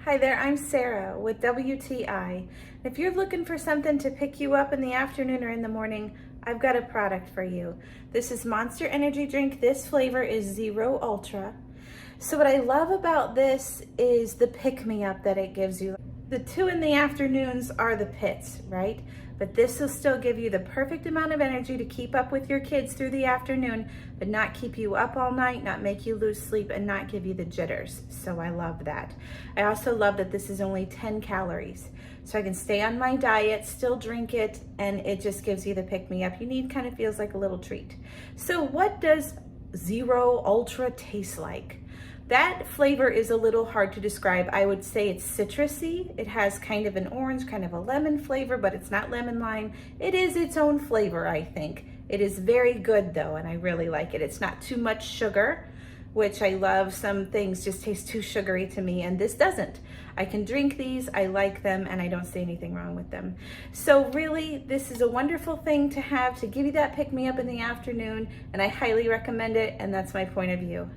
Hi there, I'm Sarah with WTI. If you're looking for something to pick you up in the afternoon or in the morning, I've got a product for you. This is Monster Energy Drink. This flavor is Zero Ultra. So what I love about this is the pick-me-up that it gives you. The two in the afternoons are the pits, right? But this will still give you the perfect amount of energy to keep up with your kids through the afternoon, but not keep you up all night, not make you lose sleep, and not give you the jitters. So I love that. I also love that this is only 10 calories. So I can stay on my diet, still drink it, and it just gives you the pick-me-up you need, kind of feels like a little treat. So what does Zero Ultra taste like? That flavor is a little hard to describe. I would say it's citrusy. It has kind of an orange, kind of a lemon flavor, but it's not lemon lime. It is its own flavor, I think. It is very good though, and I really like it. It's not too much sugar, which I love. Some things just taste too sugary to me, and this doesn't. I can drink these, I like them, and I don't see anything wrong with them. So really, this is a wonderful thing to have to give you that pick-me-up in the afternoon, and I highly recommend it, and that's my point of view.